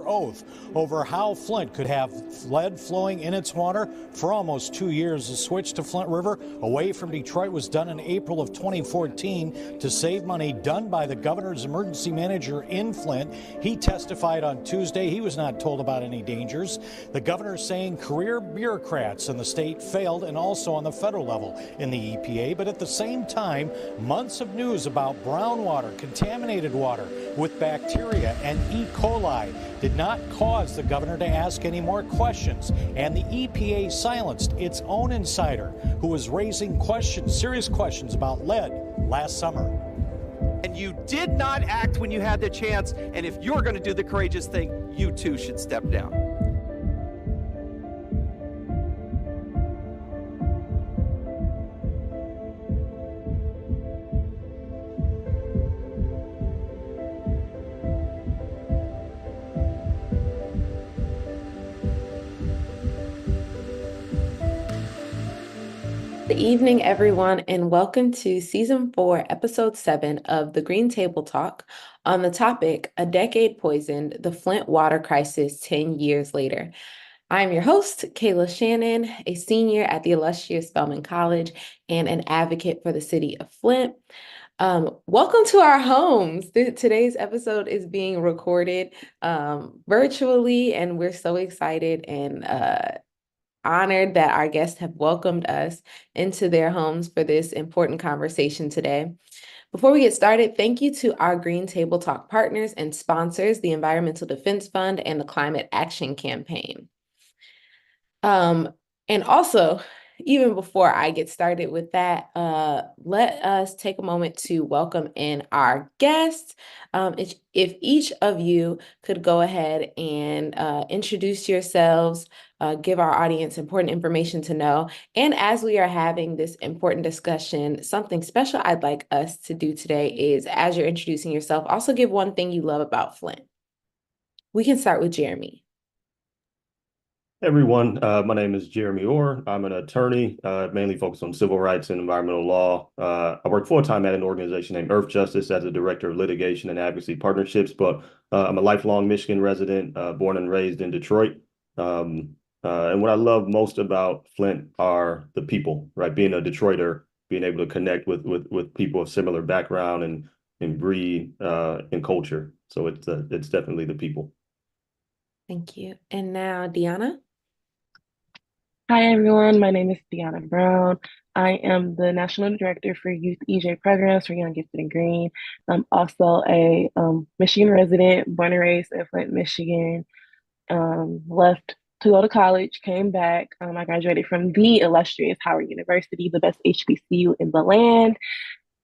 under oath over how Flint could have lead flowing in its water for almost 2 years. The switch to Flint River away from Detroit was done in April of 2014 to save money, done by the governor's emergency manager in Flint. He testified on Tuesday. He was not told about any dangers. The governor saying career bureaucrats in the state failed, and also on the federal level in the EPA. But at the same time, months of news about brown water, contaminated water with bacteria and E. coli did not cause the governor to ask any more questions. And the EPA silenced its own insider who was raising questions, serious questions about lead last summer. And you did not act when you had the chance. And if you're going to do the courageous thing, you too should step down. Good evening, everyone, and welcome to Season 4, Episode 7 of the Green Table Talk on the topic, A Decade Poisoned, the Flint Water Crisis 10 Years Later. I'm your host, Kayla Shannon, a senior at the illustrious Spelman College and an advocate for the city of Flint. Welcome to our homes. Today's episode is being recorded virtually, and we're so excited and honored that our guests have welcomed us into their homes for this important conversation today. Before we get started, thank you to our Green Table Talk partners and sponsors, the Environmental Defense Fund and the Climate Action Campaign. And also, even before I get started with that, let us take a moment to welcome in our guests. If each of you could go ahead and introduce yourselves, give our audience important information to know. And as we are having this important discussion, something special I'd like us to do today is, as you're introducing yourself, also give one thing you love about Flint. We can start with Jeremy. Hey everyone, my name is Jeremy Orr. I'm an attorney, mainly focused on civil rights and environmental law. I work full-time at an organization named Earth Justice as a director of litigation and advocacy partnerships, but I'm a lifelong Michigan resident, born and raised in Detroit. And what I love most about Flint are the people, right? Being a Detroiter, being able to connect with people of similar background and breed and culture. So it's definitely the people. Thank you. And now, Dionna. Hi, everyone. My name is Dionna Brown. I am the National Director for Youth EJ Programs for Young, Gifted, and Green. I'm also a Michigan resident, born and raised in Flint, Michigan. Left to go to college, came back. I graduated from the illustrious Howard University, the best HBCU in the land.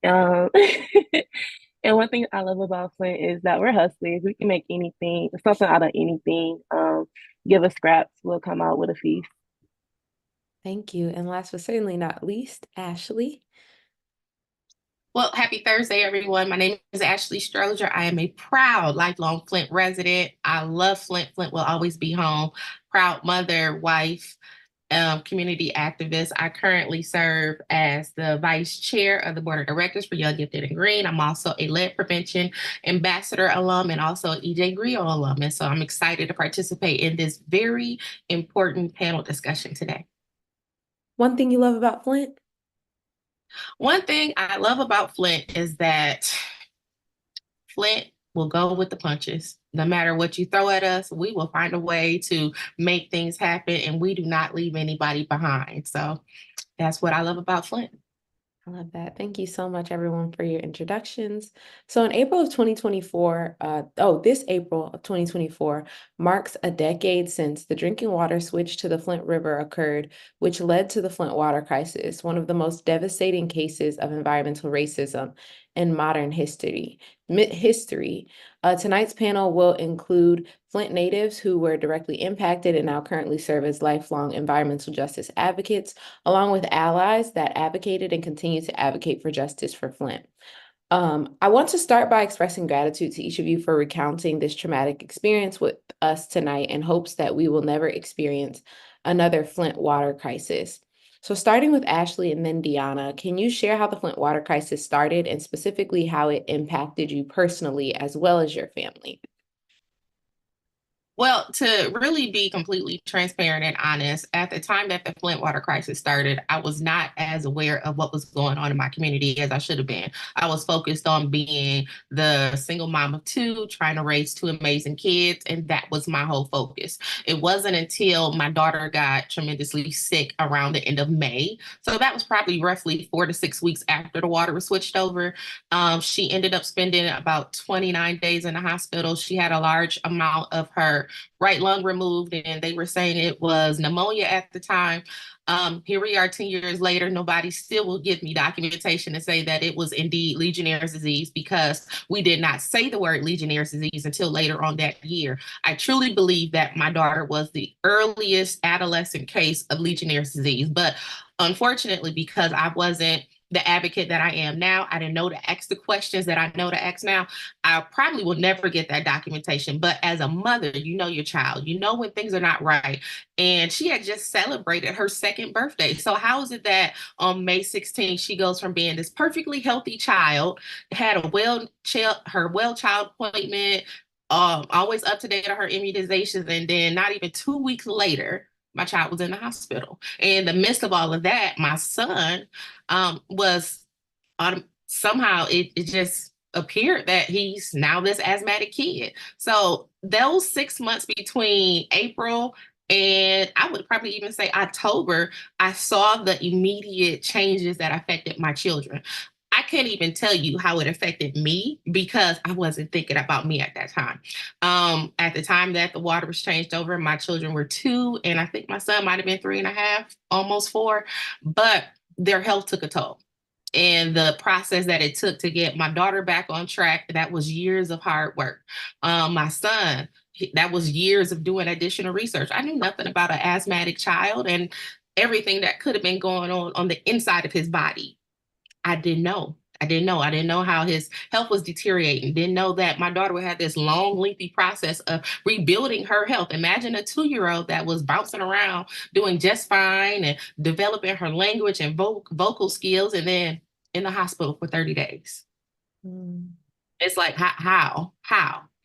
And one thing I love about Flint is that we're hustlers. We can make anything, something out of anything. Give us scraps, we'll come out with a feast. Thank you. And last but certainly not least, Ashley. Well, happy Thursday, everyone. My name is Ashley Stroger. I am a proud lifelong Flint resident. I love Flint. Flint will always be home. Proud mother, wife, community activist. I currently serve as the vice chair of the board of directors for Young, Gifted, and Green. I'm also a lead prevention ambassador alum and also an EJ Griot alum. And so I'm excited to participate in this very important panel discussion today. One thing you love about Flint? One thing I love about Flint is that Flint will go with the punches. No matter what you throw at us, we will find a way to make things happen, and we do not leave anybody behind. So that's what I love about Flint. I love that. Thank you so much, everyone, for your introductions. So in April of 2024, this April of 2024 marks a decade since the drinking water switch to the Flint River occurred, which led to the Flint Water Crisis, one of the most devastating cases of environmental racism in modern history. Tonight's panel will include Flint natives who were directly impacted and now currently serve as lifelong environmental justice advocates, along with allies that advocated and continue to advocate for justice for Flint. I want to start by expressing gratitude to each of you for recounting this traumatic experience with us tonight in hopes that we will never experience another Flint water crisis. So starting with Ashley and then Dionna, can you share how the Flint water crisis started and specifically how it impacted you personally as well as your family? Well, to really be completely transparent and honest, at the time that the Flint Water Crisis started, I was not as aware of what was going on in my community as I should have been. I was focused on being the single mom of two, trying to raise two amazing kids, and that was my whole focus. It wasn't until my daughter got tremendously sick around the end of May. So that was probably roughly 4 to 6 weeks after the water was switched over. She ended up spending about 29 days in the hospital. She had a large amount of her right lung removed, and they were saying it was pneumonia at the time. Here we are 10 years later. Nobody still will give me documentation to say that it was indeed Legionnaire's disease because we did not say the word Legionnaire's disease until later on that year. I truly believe that my daughter was the earliest adolescent case of Legionnaire's disease, but unfortunately, because I wasn't the advocate that I am now, I didn't know to ask the questions that I know to ask now. I probably will never get that documentation. But as a mother, you know your child, you know when things are not right. And she had just celebrated her second birthday. So how is it that on May 16th, she goes from being this perfectly healthy child, had a her well child appointment, always up to date on her immunizations, and then not even 2 weeks later, my child was in the hospital. In the midst of all of that, my son was somehow it just appeared that he's now this asthmatic kid. So those 6 months between April and I would probably even say October, I saw the immediate changes that affected my children. I can't even tell you how it affected me because I wasn't thinking about me at that time. At the time that the water was changed over, my children were 2, and I think my son might have been 3.5, almost 4, but their health took a toll. And the process that it took to get my daughter back on track, that was years of hard work. My son, that was years of doing additional research. I knew nothing about an asthmatic child and everything that could have been going on the inside of his body. I didn't know. I didn't know how his health was deteriorating. Didn't know that my daughter would have this long, lengthy process of rebuilding her health. Imagine a 2-year-old that was bouncing around, doing just fine and developing her language and vocal skills, and then in the hospital for 30 days. Mm. It's like, how?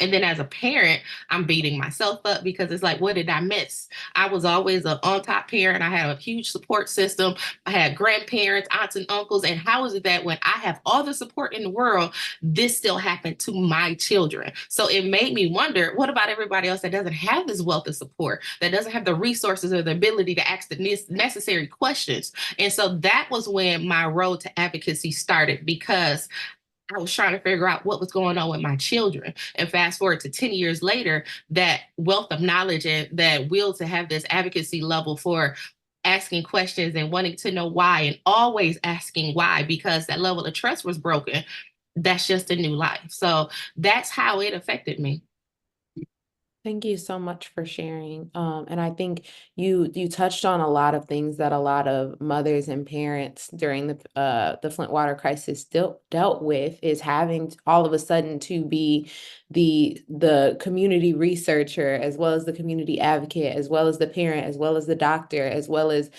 And then as a parent, I'm beating myself up because it's like, what did I miss? I was always an on-top parent. I had a huge support system. I had grandparents, aunts and uncles. And how is it that when I have all the support in the world, this still happened to my children? So it made me wonder, what about everybody else that doesn't have this wealth of support, that doesn't have the resources or the ability to ask the necessary questions? And so that was when my road to advocacy started, because I was trying to figure out what was going on with my children. And fast forward to 10 years later, that wealth of knowledge and that will to have this advocacy level for asking questions and wanting to know why, and always asking why, because that level of trust was broken. That's just a new life. So that's how it affected me. Thank you so much for sharing. And I think you touched on a lot of things that a lot of mothers and parents during the Flint water crisis still dealt with, is having all of a sudden to be the community researcher, as well as the community advocate, as well as the parent, as well as the doctor, as well as,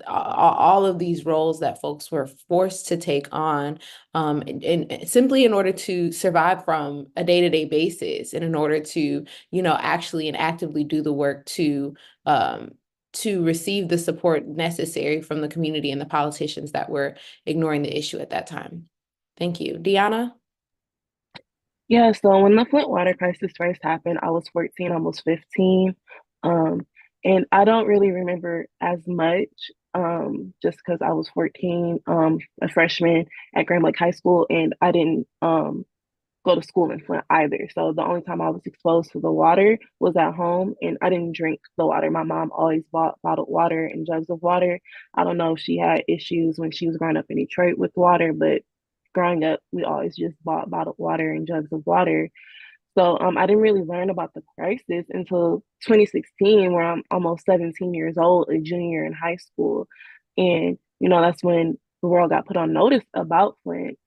all of these roles that folks were forced to take on, and simply in order to survive from a day-to-day basis, and in order to actually and actively do the work to receive the support necessary from the community and the politicians that were ignoring the issue at that time. Thank you. Dionna? Yeah, so when the Flint water crisis first happened, I was 14, almost 15. And I don't really remember as much, just because I was 14, a freshman at Grand Lake High School, and I didn't go to school in Flint either. So the only time I was exposed to the water was at home, and I didn't drink the water. My mom always bought bottled water and jugs of water. I don't know if she had issues when she was growing up in Detroit with water, but growing up, we always just bought bottled water and jugs of water. So I didn't really learn about the crisis until 2016, where I'm almost 17 years old, a junior in high school. And, that's when the world got put on notice about Flint.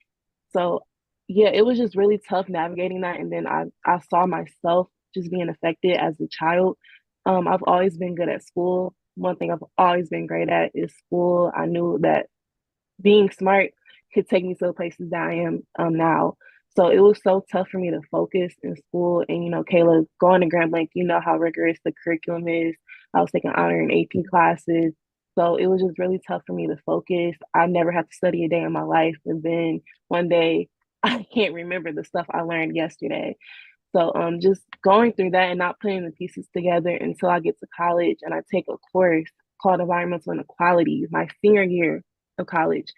So yeah, it was just really tough navigating that. And then I saw myself just being affected as a child. I've always been good at school. One thing I've always been great at is school. I knew that being smart could take me to the places that I am now. So it was so tough for me to focus in school. And, Kayla, going to Grand Blanc, you know how rigorous the curriculum is. I was taking honor and AP classes. So it was just really tough for me to focus. I never had to study a day in my life. And then one day, I can't remember the stuff I learned yesterday. So just going through that and not putting the pieces together until I get to college and I take a course called Environmental Inequality, my senior year of college.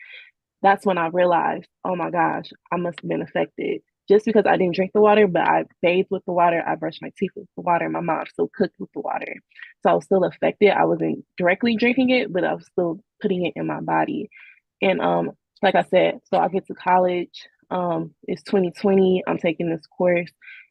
That's when I realized, oh my gosh, I must have been affected. Just because I didn't drink the water, but I bathed with the water, I brushed my teeth with the water, my mom still cooked with the water. So I was still affected. I wasn't directly drinking it, but I was still putting it in my body. And like I said, so I get to college. It's 2020. I'm taking this course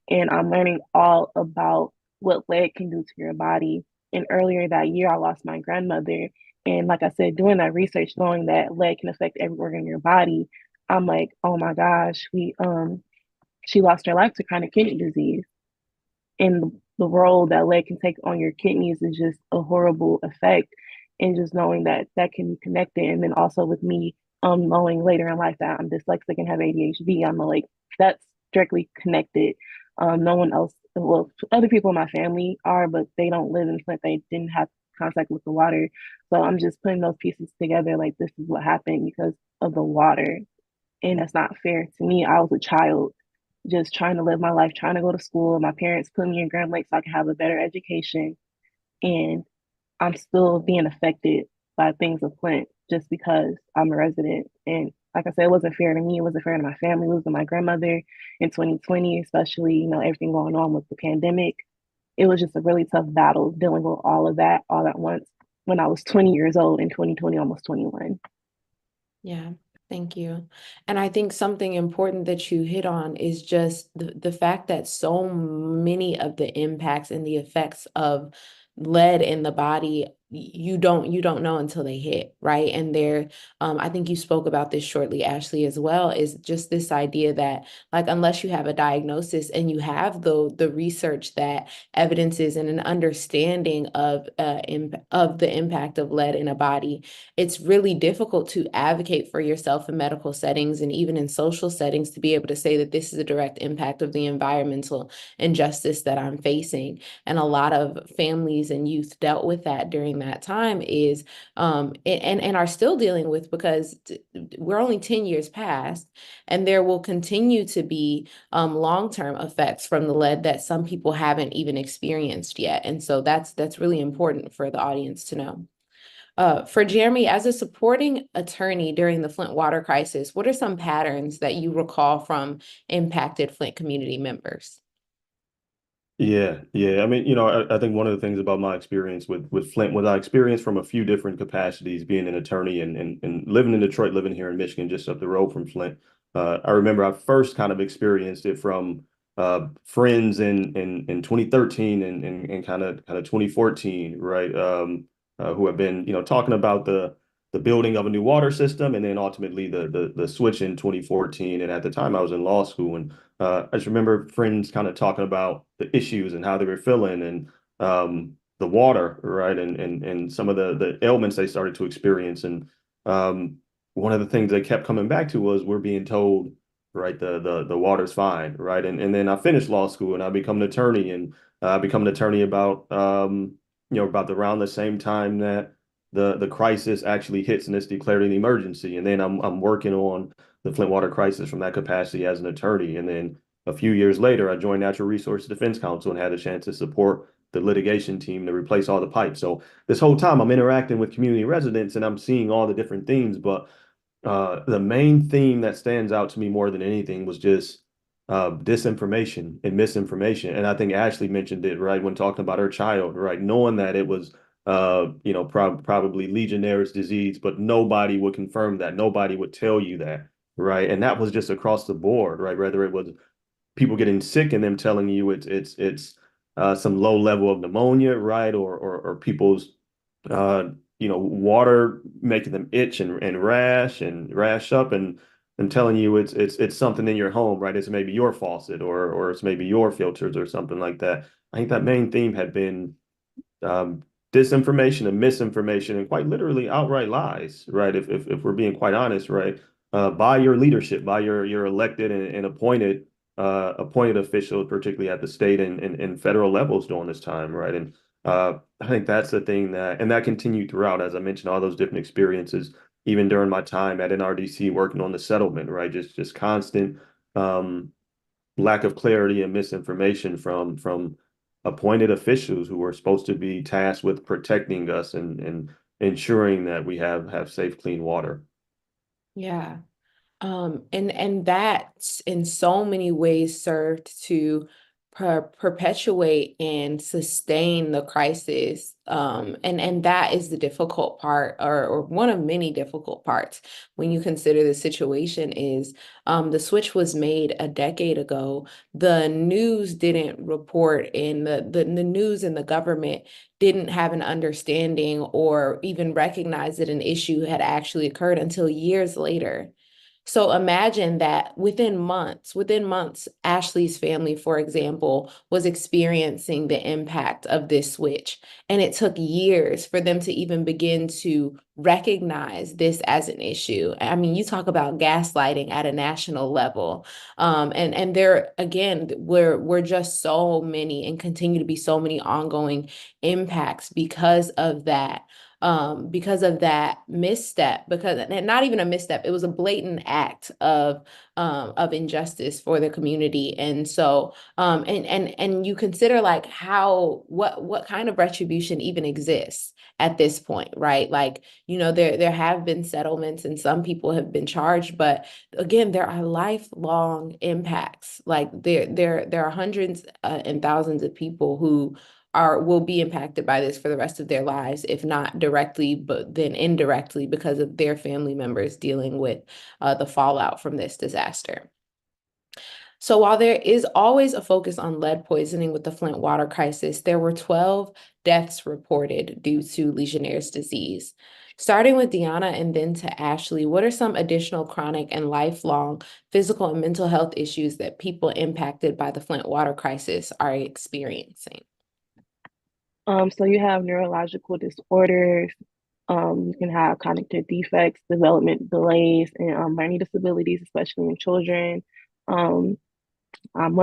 and I'm learning all about what lead can do to your body. And earlier that year, I lost my grandmother. And like I said, doing that research, knowing that lead can affect every organ in your body, I'm like, oh my gosh, she lost her life to chronic kidney disease. And the role that lead can take on your kidneys is just a horrible effect. And just knowing that that can be connected. And then also with me knowing later in life that I'm dyslexic and have ADHD, I'm like, that's directly connected. No one else, well, other people in my family are, but they don't live in Flint. They didn't have contact with the water. So I'm just putting those pieces together. Like, this is what happened because of the water. And that's not fair to me. I was a child just trying to live my life, trying to go to school. My parents put me in Grand Lake so I could have a better education. And I'm still being affected by things of Flint just because I'm a resident. And like I said, it wasn't fair to me. It wasn't fair to my family, losing my grandmother in 2020, especially, everything going on with the pandemic. It was just a really tough battle dealing with all of that all at once when I was 20 years old in 2020, almost 21. Yeah, thank you. And I think something important that you hit on is just the fact that so many of the impacts and the effects of lead in the body, you don't know until they hit, right? And there, I think you spoke about this shortly, Ashley, as well, is just this idea that, like, unless you have a diagnosis and you have the research that evidences and an understanding of the impact of lead in a body, it's really difficult to advocate for yourself in medical settings and even in social settings to be able to say that this is a direct impact of the environmental injustice that I'm facing. And a lot of families and youth dealt with that during that time is and are still dealing with, because we're only 10 years past, and there will continue to be long-term effects from the lead that some people haven't even experienced yet. And so that's really important for the audience to know. For Jeremy, as a supporting attorney during the Flint water crisis, what are some patterns that you recall from impacted Flint community members? Yeah. I mean, I think one of the things about my experience with Flint was I experienced from a few different capacities, being an attorney and living in Detroit, living here in Michigan, just up the road from Flint. I remember I first kind of experienced it from friends in 2013 and kind of 2014, right? Who have been, talking about the building of a new water system, and then ultimately the switch in 2014. And at the time I was in law school, and I just remember friends kind of talking about the issues and how they were feeling, and the water, right, and some of the ailments they started to experience. And one of the things they kept coming back to was, we're being told, right, the water's fine, right. And then I finished law school and I become an attorney, and I become an attorney about about around the same time that the crisis actually hits and it's declared an emergency. And then I'm working on the Flint Water Crisis from that capacity as an attorney. And then a few years later, I joined Natural Resources Defense Council and had a chance to support the litigation team to replace all the pipes. So this whole time I'm interacting with community residents and I'm seeing all the different things. But the main theme that stands out to me more than anything was just disinformation and misinformation. And I think Ashley mentioned it, right, when talking about her child, right, knowing that it was probably Legionnaire's disease, but nobody would confirm that. Nobody would tell you that, right? And that was just across the board, right? Whether it was people getting sick and them telling you it's some low level of pneumonia, right? Or people's water making them itch and rash up and telling you it's something in your home, right? It's maybe your faucet or it's maybe your filters or something like that. I think that main theme had been disinformation and misinformation and quite literally outright lies, right? If we're being quite honest, right? by your leadership, by your elected and appointed officials, particularly at the state and federal levels during this time, right? And I think that's the thing that continued throughout, as I mentioned, all those different experiences, even during my time at NRDC working on the settlement, right? Just constant lack of clarity and misinformation from appointed officials who were supposed to be tasked with protecting us and ensuring that we have safe, clean water. Yeah. And that in so many ways served to perpetuate and sustain the crisis. And that is the difficult part, or one of many difficult parts when you consider the situation is the switch was made a decade ago. The news didn't report, and the news and the government didn't have an understanding or even recognize that an issue had actually occurred until years later. So imagine that within months, Ashley's family, for example, was experiencing the impact of this switch. And it took years for them to even begin to recognize this as an issue. I mean, you talk about gaslighting at a national level. And there again, we're just so many and continue to be so many ongoing impacts because of that misstep, because and not even a misstep, it was a blatant act of injustice for the community. And so and you consider like what kind of retribution even exists at this point, right? Like, there have been settlements and some people have been charged, but again, there are lifelong impacts. Like there are hundreds and thousands of people who will be impacted by this for the rest of their lives, if not directly, but then indirectly because of their family members dealing with the fallout from this disaster. So while there is always a focus on lead poisoning with the Flint water crisis, there were 12 deaths reported due to Legionnaire's disease. Starting with Dionna and then to Ashley, what are some additional chronic and lifelong physical and mental health issues that people impacted by the Flint water crisis are experiencing? So you have neurological disorders, you can have cognitive defects, development delays, and learning disabilities, especially in children. One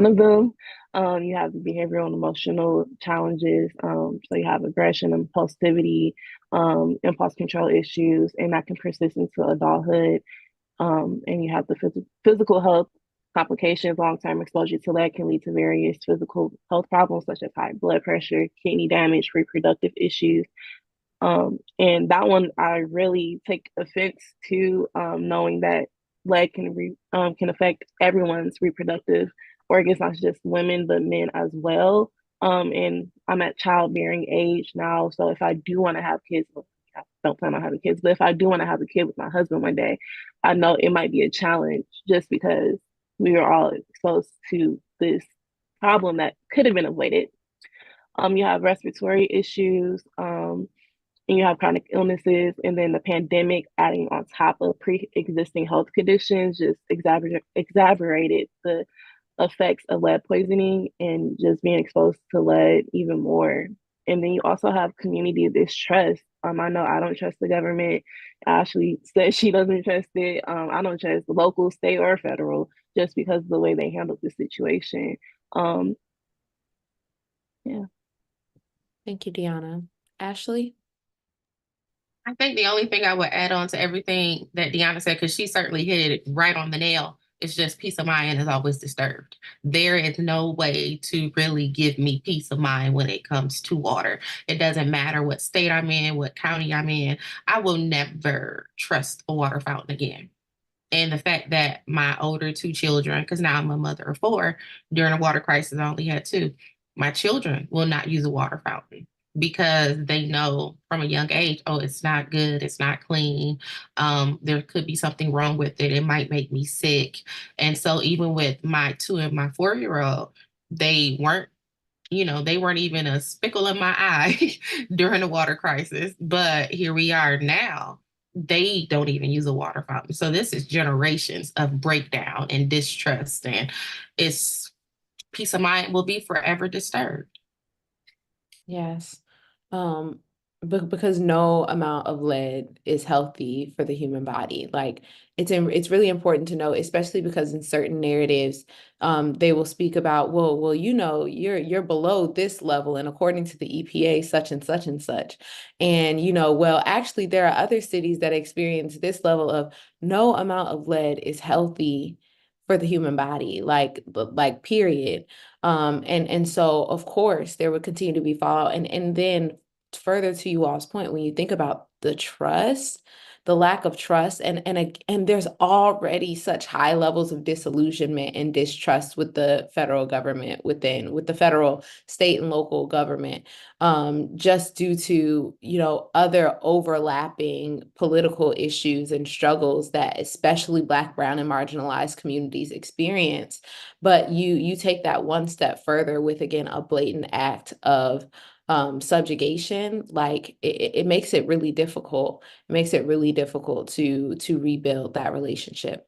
of them, you have the behavioral and emotional challenges. So you have aggression, impulsivity, impulse control issues, and that can persist into adulthood. And you have the physical health complications. Long-term exposure to lead can lead to various physical health problems such as high blood pressure, kidney damage, reproductive issues. And that one I really take offense to, knowing that lead can affect everyone's reproductive organs, not just women but men as well. And I'm at childbearing age now, so if I do want to have kids, I don't plan on having kids, but if I do want to have a kid with my husband one day, I know it might be a challenge just because we are all exposed to this problem that could have been avoided. You have respiratory issues, and you have chronic illnesses, and then the pandemic adding on top of pre-existing health conditions just exacerbated the effects of lead poisoning and just being exposed to lead even more. And then you also have community distrust. I know I don't trust the government. Ashley said she doesn't trust it. I don't trust the local, state, or federal just because of the way they handled the situation. Yeah. Thank you, Dionna. Ashley? I think the only thing I would add on to everything that Dionna said, because she certainly hit it right on the nail, is just peace of mind is always disturbed. There is no way to really give me peace of mind when it comes to water. It doesn't matter what state I'm in, what county I'm in. I will never trust a water fountain again. And the fact that my older two children, because now I'm a mother of four, during the water crisis, I only had two. My children will not use a water fountain because they know from a young age, oh, it's not good, it's not clean. There could be something wrong with it. It might make me sick. And so even with my 2 and my 4-year-old, they weren't even a speckle in my eye during the water crisis. But here we are now. They don't even use a water fountain. So this is generations of breakdown and distrust, and its peace of mind will be forever disturbed. Yes. Because no amount of lead is healthy for the human body. Like it's really important to know, especially because in certain narratives, they will speak about, well, you're below this level, and according to the EPA, such and such and such. And well, actually, there are other cities that experience this level of no amount of lead is healthy for the human body, like period. And so of course there would continue to be fallout, and then further to you all's point, when you think about the lack of trust, and there's already such high levels of disillusionment and distrust with the federal government, with the federal, state, and local government, just due to other overlapping political issues and struggles that especially Black, brown, and marginalized communities experience. But you take that one step further with, again, a blatant act of subjugation. Like it makes it really difficult. It makes it really difficult to rebuild that relationship.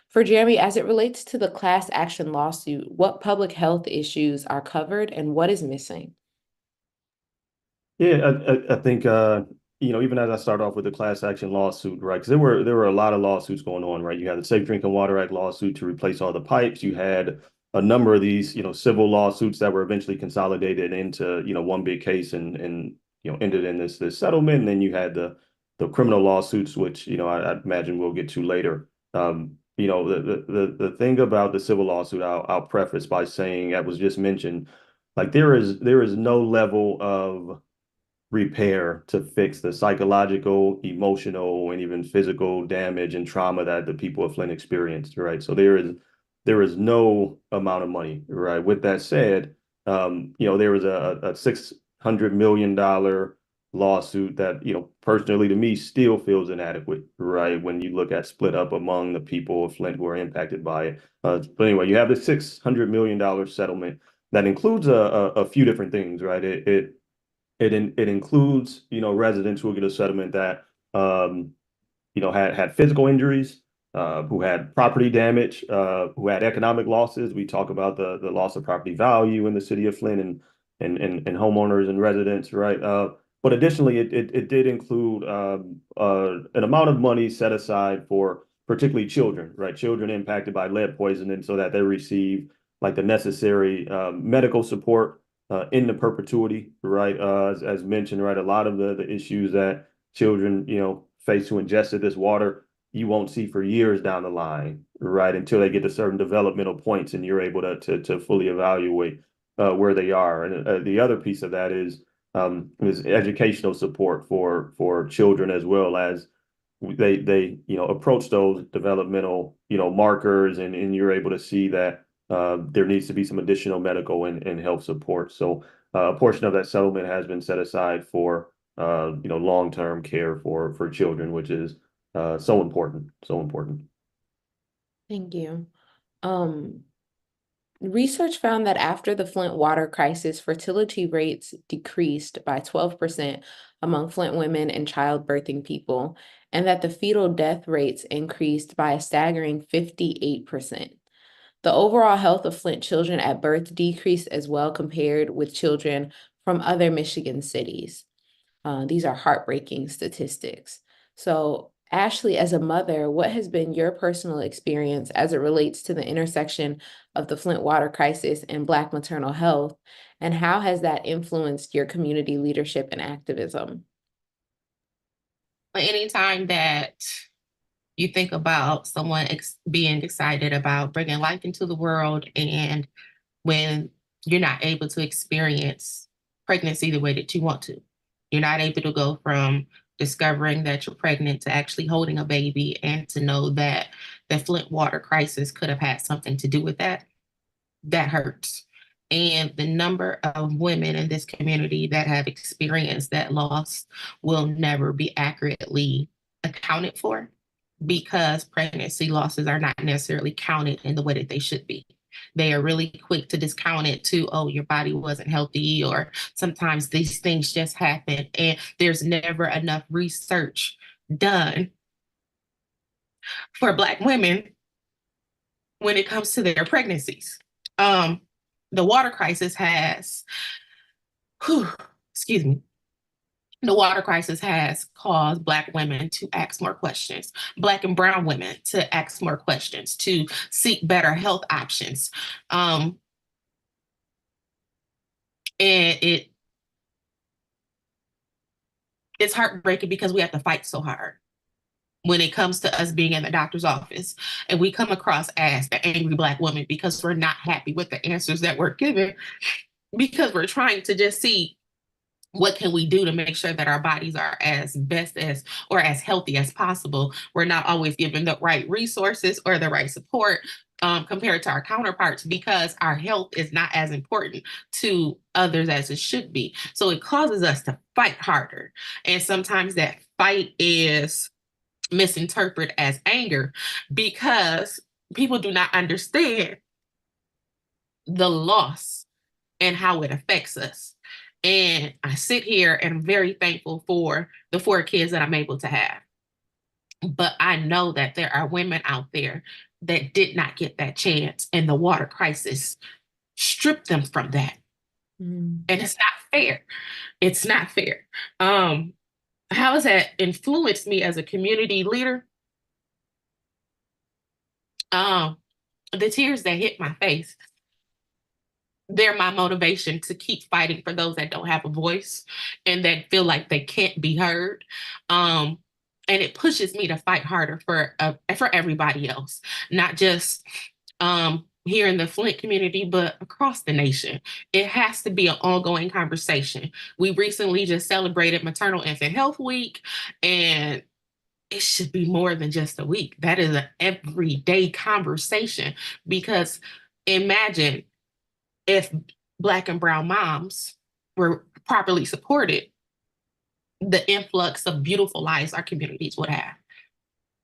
For Jeremy, as it relates to the class action lawsuit, what public health issues are covered and what is missing? Yeah, I think even as I start off with the class action lawsuit, right? Because there were a lot of lawsuits going on, right? You had the Safe Drinking Water Act lawsuit to replace all the pipes. You had a number of these, civil lawsuits that were eventually consolidated into, one big case and ended in this settlement. And then you had the criminal lawsuits, which, I imagine we'll get to later. The thing about the civil lawsuit, I'll preface by saying, that was just mentioned, like there is no level of repair to fix the psychological, emotional, and even physical damage and trauma that the people of Flint experienced, right? So there is no amount of money, right? With that said, there was a $600 million lawsuit that, personally to me still feels inadequate, right? When you look at split up among the people of Flint who are impacted by it. But anyway, you have the $600 million settlement that includes a few different things, right? It includes, residents who will get a settlement that, had physical injuries, who had property damage, who had economic losses. We talk about the loss of property value in the city of Flint and homeowners and residents, right? But additionally, it did include an amount of money set aside for particularly children, right? Children impacted by lead poisoning, so that they receive like the necessary medical support in the perpetuity, right? As mentioned, right, a lot of the issues that children, face who ingested this water, you won't see for years down the line, right? Until they get to certain developmental points and you're able to fully evaluate where they are. And the other piece of that is educational support for children, as well as they approach those developmental markers, and you're able to see that there needs to be some additional medical and health support. So a portion of that settlement has been set aside for long-term care for children, which is so important, so important. Thank you. Um, Research found that after the Flint water crisis, fertility rates decreased by 12% among Flint women and childbirthing people, and that the fetal death rates increased by a staggering 58%. The overall health of Flint children at birth decreased as well compared with children from other Michigan cities. These are heartbreaking statistics. So, Ashley, as a mother, what has been your personal experience as it relates to the intersection of the Flint water crisis and Black maternal health? And how has that influenced your community leadership and activism? But anytime that you think about someone being excited about bringing life into the world, and when you're not able to experience pregnancy the way that you want to, you're not able to go from discovering that you're pregnant to actually holding a baby, and to know that the Flint water crisis could have had something to do with that, that hurts. And the number of women in this community that have experienced that loss will never be accurately accounted for, because pregnancy losses are not necessarily counted in the way that they should be. They are really quick to discount it to, oh, your body wasn't healthy, or sometimes these things just happen. And there's never enough research done for Black women when it comes to their pregnancies. The water crisis has, excuse me, The water crisis has caused Black women to ask more questions, Black and brown women to ask more questions, to seek better health options. And it's heartbreaking because we have to fight so hard when it comes to us being in the doctor's office, and we come across as the angry Black woman because we're not happy with the answers that we're given, because we're trying to just see what can we do to make sure that our bodies are as best as or as healthy as possible. We're not always given the right resources or the right support compared to our counterparts, because our health is not as important to others as it should be. So it causes us to fight harder. And sometimes that fight is misinterpreted as anger because people do not understand the loss and how it affects us. And I sit here and I'm very thankful for the 4 kids that I'm able to have. But I know that there are women out there that did not get that chance, and the water crisis stripped them from that. And it's not fair. It's not fair. How has that influenced me as a community leader? The tears that hit my face, they're my motivation to keep fighting for those that don't have a voice and that feel like they can't be heard. And it pushes me to fight harder for everybody else, not just here in the Flint community, but across the nation. It has to be an ongoing conversation. We recently just celebrated Maternal Infant Health Week, and it should be more than just a week. That is an everyday conversation, because imagine if Black and brown moms were properly supported, the influx of beautiful lives our communities would have.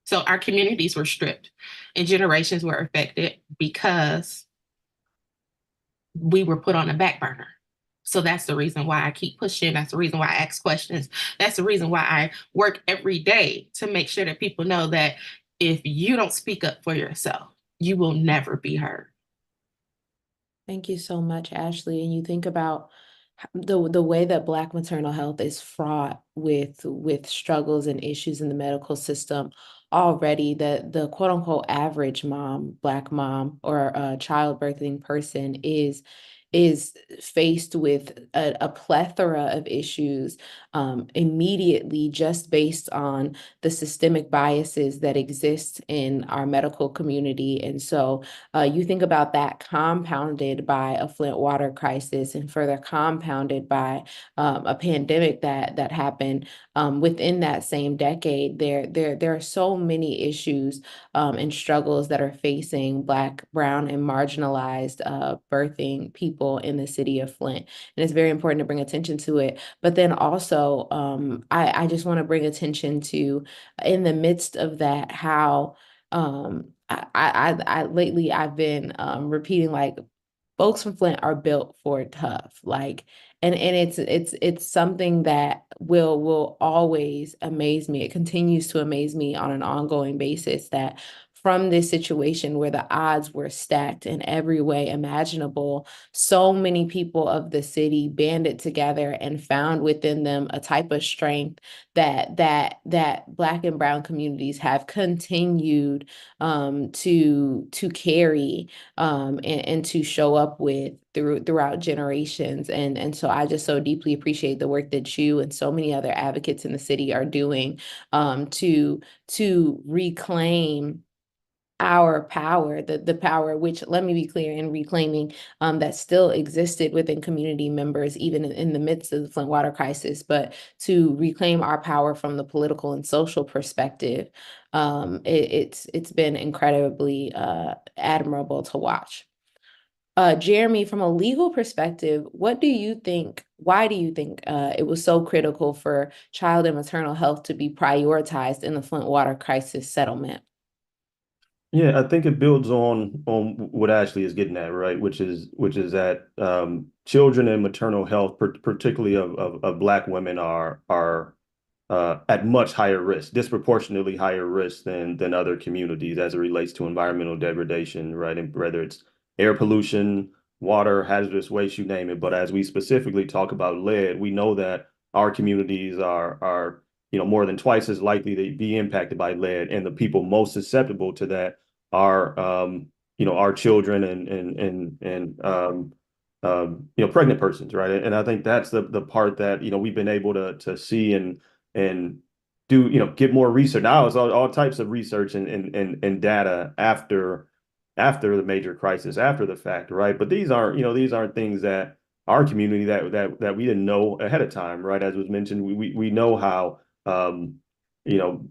So our communities were stripped and generations were affected because we were put on a back burner. So that's the reason why I keep pushing. That's the reason why I ask questions. That's the reason why I work every day to make sure that people know that if you don't speak up for yourself, you will never be heard. Thank you so much, Ashley. And you think about the way that Black maternal health is fraught with struggles and issues in the medical system already. The quote unquote average mom, Black mom, or a childbirthing person is faced with a plethora of issues immediately, just based on the systemic biases that exist in our medical community. And so you think about that compounded by a Flint water crisis, and further compounded by a pandemic that happened within that same decade. There are so many issues and struggles that are facing Black, brown, and marginalized birthing people in the city of Flint. And it's very important to bring attention to it. But then also, I just want to bring attention to, in the midst of that, how I lately I've been repeating, like, folks from Flint are built for tough. Like, and it's something that will always amaze me. It continues to amaze me on an ongoing basis, that from this situation where the odds were stacked in every way imaginable, so many people of the city banded together and found within them a type of strength that Black and brown communities have continued to carry and to show up with throughout generations. And so I just so deeply appreciate the work that you and so many other advocates in the city are doing to reclaim our power, the power, which, let me be clear, in reclaiming, that still existed within community members, even in the midst of the Flint water crisis, but to reclaim our power from the political and social perspective. It's been incredibly admirable to watch. Jeremy, from a legal perspective, why do you think it was so critical for child and maternal health to be prioritized in the Flint water crisis settlement? Yeah, I think it builds on what Ashley is getting at, right? Which is that children and maternal health, particularly of Black women, are at much higher risk, disproportionately higher risk than other communities as it relates to environmental degradation, right? And whether it's air pollution, water, hazardous waste, you name it. But as we specifically talk about lead, we know that our communities are more than twice as likely to be impacted by lead, and the people most susceptible to that are our children and pregnant persons, right? And I think that's the part that we've been able to see and do get more research. Now it's all types of research and data after the major crisis, after the fact, right? But these aren't things that our community that we didn't know ahead of time, right? As was mentioned, we know how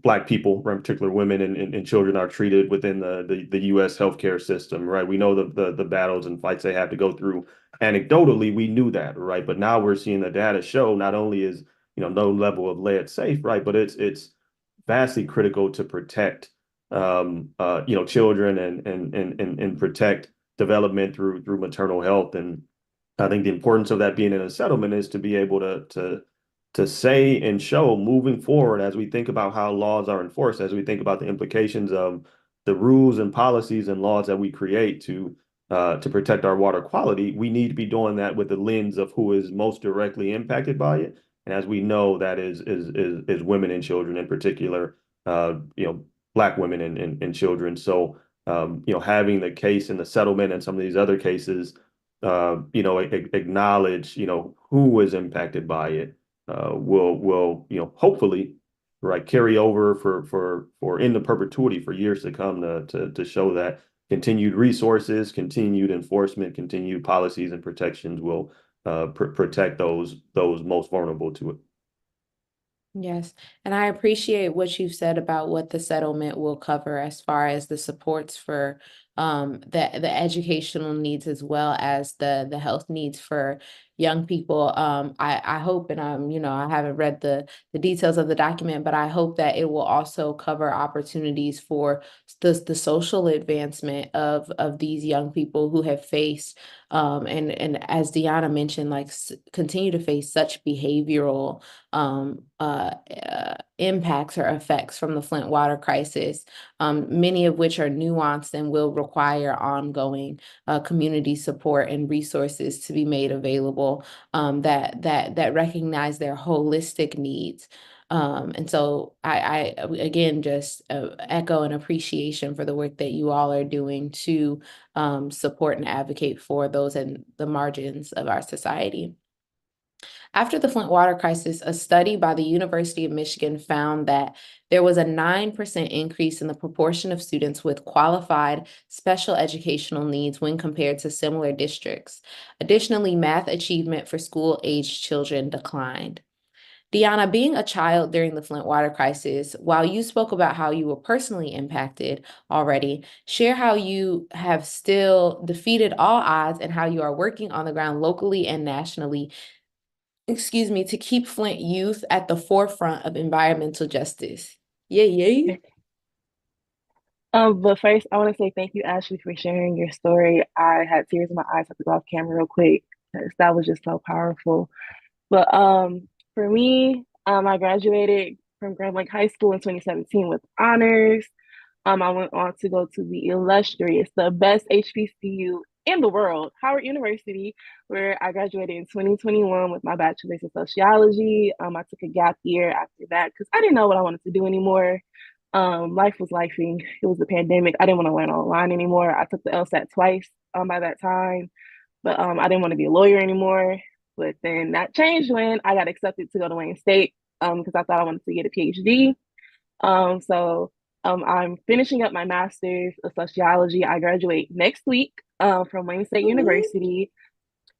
Black people, in particular women and children, are treated within the U.S. healthcare system, right? We know the battles and fights they have to go through. Anecdotally, we knew that, right? But now we're seeing the data show not only is no level of lead safe, right? But it's vastly critical to protect children and protect development through maternal health. And I think the importance of that being in a settlement is to be able to say and show moving forward, as we think about how laws are enforced, as we think about the implications of the rules and policies and laws that we create to protect our water quality. We need to be doing that with the lens of who is most directly impacted by it. And as we know, that is women and children in particular, Black women and children. So having the case and the settlement and some of these other cases, acknowledge who was impacted by it, will hopefully, right, carry over for in the perpetuity for years to come to show that continued resources, continued enforcement, continued policies and protections will protect those most vulnerable to it. Yes, and I appreciate what you've said about what the settlement will cover as far as the supports for the educational needs as well as the health needs for young people. I hope, and I haven't read the details of the document, but I hope that it will also cover opportunities for the social advancement of these young people who have faced and as Dionna mentioned, like continue to face such behavioral impacts or effects from the Flint water crisis, many of which are nuanced and will require ongoing community support and resources to be made available that recognize their holistic needs. And so I again just echo an appreciation for the work that you all are doing to support and advocate for those in the margins of our society. After the Flint water crisis, a study by the University of Michigan found that there was a 9% increase in the proportion of students with qualified special educational needs when compared to similar districts. Additionally, math achievement for school-aged children declined. Dionna, being a child during the Flint water crisis, while you spoke about how you were personally impacted already, share how you have still defeated all odds and how you are working on the ground locally and nationally, to keep Flint youth at the forefront of environmental justice. Yay. But first, I want to say thank you, Ashley, for sharing your story. I had tears in my eyes. I had to go off camera real quick because that was just so powerful. But for me, I graduated from Grand Lake High School in 2017 with honors. I went on to go to the illustrious, the best HBCU in the world, Howard University, where I graduated in 2021 with my bachelor's in sociology. I took a gap year after that because I didn't know what I wanted to do anymore. Life was lifing. It was the pandemic. I didn't want to learn online anymore. I took the LSAT twice by that time, but I didn't want to be a lawyer anymore. But then that changed when I got accepted to go to Wayne State because I thought I wanted to get a PhD. So I'm finishing up my master's of sociology. I graduate next week from Wayne State University.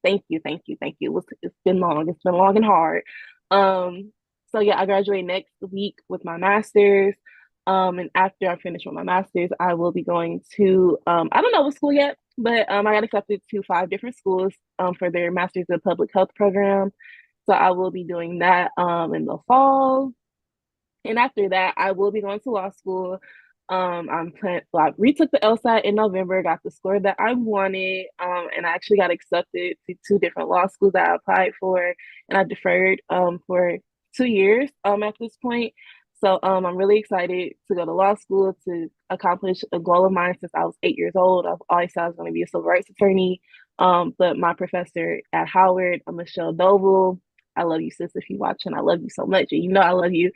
Thank you. It's been long. It's been long and hard. So yeah, I graduate next week with my master's. And after I finish with my master's, I will be going to I don't know what school yet, but I got accepted to 5 different schools for their master's of public health program. So I will be doing that in the fall. And after that, I will be going to law school. I retook the LSAT in November, got the score that I wanted, and I actually got accepted to 2 different law schools that I applied for, and I deferred for 2 years at this point. So I'm really excited to go to law school to accomplish a goal of mine since I was 8 years old. I've always said I was going to be a civil rights attorney, but my professor at Howard, Michelle Doble, I love you, sis, if you watching. I love you so much. And you know I love you.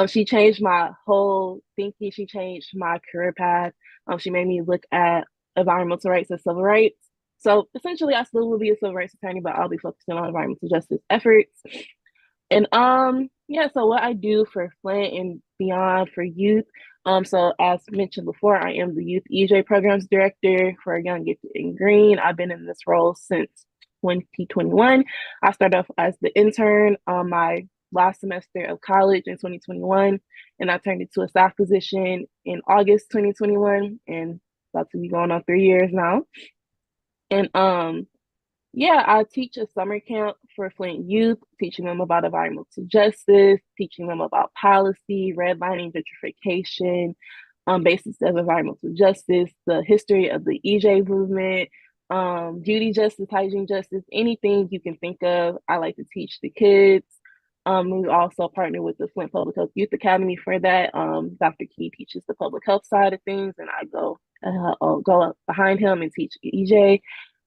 She changed my whole thinking. She changed my career path. She made me look at environmental rights and civil rights. So essentially, I still will be a civil rights attorney, but I'll be focusing on environmental justice efforts. And yeah, so what I do for Flint and beyond for youth. So as mentioned before, I am the Youth EJ Programs Director for Young Gifted and Green. I've been in this role since 2021. I started off as the intern on my last semester of college in 2021, and I turned into a staff position in August 2021, and about to be going on 3 years now. And yeah, I teach a summer camp for Flint youth, teaching them about environmental justice, teaching them about policy, redlining, gentrification, basis of environmental justice, the history of the EJ movement, beauty justice, hygiene justice, anything you can think of. I like to teach the kids. We also partner with the Flint Public Health Youth Academy for that. Dr. Key teaches the public health side of things, and I go up behind him and teach EJ.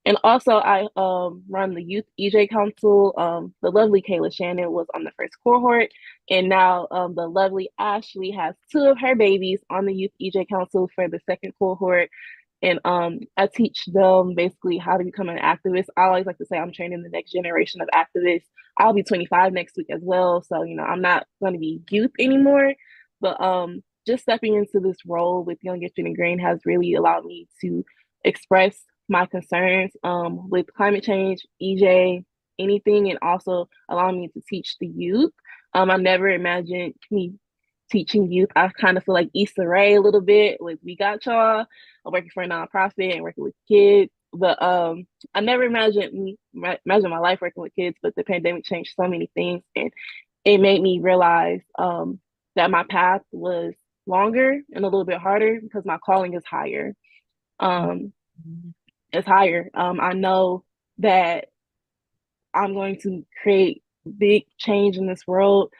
And also, I run the Youth EJ Council. The lovely Kayla Shannon was on the first cohort, and now the lovely Ashley has 2 of her babies on the Youth EJ Council for the second cohort. And I teach them basically how to become an activist. I always like to say I'm training the next generation of activists. I'll be 25 next week as well, so I'm not going to be youth anymore. But just stepping into this role with Young Gifted and Green has really allowed me to express my concerns with climate change, EJ, anything, and also allowing me to teach the youth. I never imagined me teaching youth. I kind of feel like Issa Rae a little bit with We Got Y'all. I'm working for a nonprofit and working with kids, but I never imagined my life working with kids. But the pandemic changed so many things, and it made me realize that my path was longer and a little bit harder because my calling is higher. It's higher. I know that I'm going to create big change in this world.